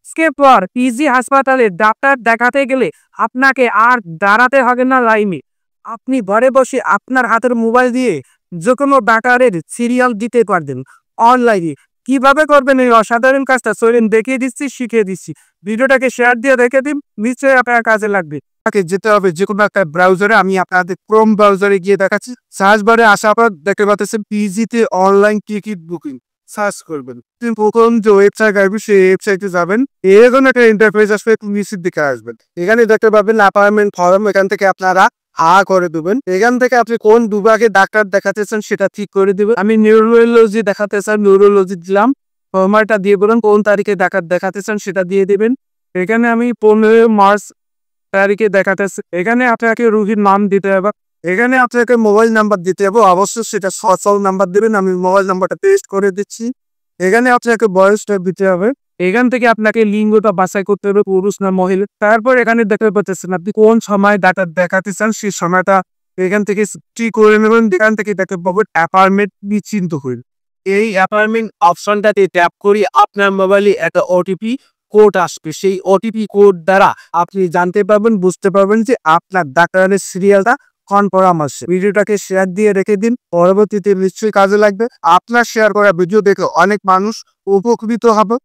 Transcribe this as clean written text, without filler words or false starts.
আজকের পর পিজি হাসপাতালে ডাক্তার দেখাতে গেলে আপনাকে আর দাঁড়াতে হবে না লাইনে। আপনি ঘরে বসে আপনার হাতের মোবাইল দিয়ে যে কোনো ডাক্তারের সিরিয়াল দিতে পারবেন অনলাইনে। কিভাবে করবেন এই অসাধারণ কাজটা চলুন দেখিয়ে দিচ্ছি, শিখিয়ে দিচ্ছি। ভিডিওটাকে শেয়ার দিয়ে রেখে দিন, নিশ্চয়ই আপনার কাজে লাগবে। আপনাকে যেতে হবে যে কোনো একটা ব্রাউজারে, আমি আপনাদের ক্রোম ব্রাউজারে গিয়ে দেখাচ্ছি। সার্চ বারে আসার পর দেখতে পাচ্ছেন পিজিতে অনলাইন টিকিট বুকিং সার্চ করবেন। প্রথম যে ওয়েবসাইট আসবে সেই ওয়েবসাইটে যাবেন। এরকম একটা ইন্টারফেস আসবে, নিচের দিকে আসবেন। এখানে দেখতে পাবেন অ্যাপয়েন্টমেন্ট ফর্ম। এখান থেকে আপনারা করে দেবেন। এখান থেকে আপনি কোন বিভাগে ডাক্তার দেখাতে চান সেটা ঠিক করে দিবেন। আমি নিউরোলজি দেখাতে চান, নিউরোলজি দিলাম। ফর্মারটা দিয়ে বলুন কোন তারিখে ডাক্তার দেখাতে চান সেটা দিয়ে দিবেন। এখানে আমি 15 মার্চ তারিখে দেখাতে চাই। এখানে আপনাকে রোগীর নাম দিতে হবে। এখানে আপনাকে মোবাইল নাম্বার দিতে হবে, অবশ্যই সেটা সচল নাম্বার দেবেন। আমি মোবাইল নাম্বারটা পেস্ট করে দিচ্ছি। এখানে আপনাকে বয়সটা দিতে হবে। এখান থেকে আপনাকে লিঙ্গটা বাছাই করতে হবে, পুরুষ না মহিলা। তারপর এখানে দেখতে পাচ্ছেন আপনি কোন সময় ডাক্তার দেখাতে চান সেই সময়টা এখান থেকে ঠিক করে নেবেন। এখান থেকে দেখতে পাবেন অ্যাপয়েন্টমেন্ট নিশ্চিন্ত হইল। এই অ্যাপয়েন্টমেন্ট অপশনটাতে ট্যাপ করে আপনার মোবাইলে একটা ওটিপি কোড আসবে। সেই ওটিপি কোড দ্বারা আপনি জানতে পারবেন, বুঝতে পারবেন যে আপনার ডাক্তারের সিরিয়ালটা কনফার্ম আসছে। ভিডিওটাকে শেয়ার দিয়ে রেখে দিন, পরবর্তীতে নিশ্চয়ই কাজে লাগবে। আপনার শেয়ার করা ভিডিও দেখে অনেক মানুষ উপকৃত হবে।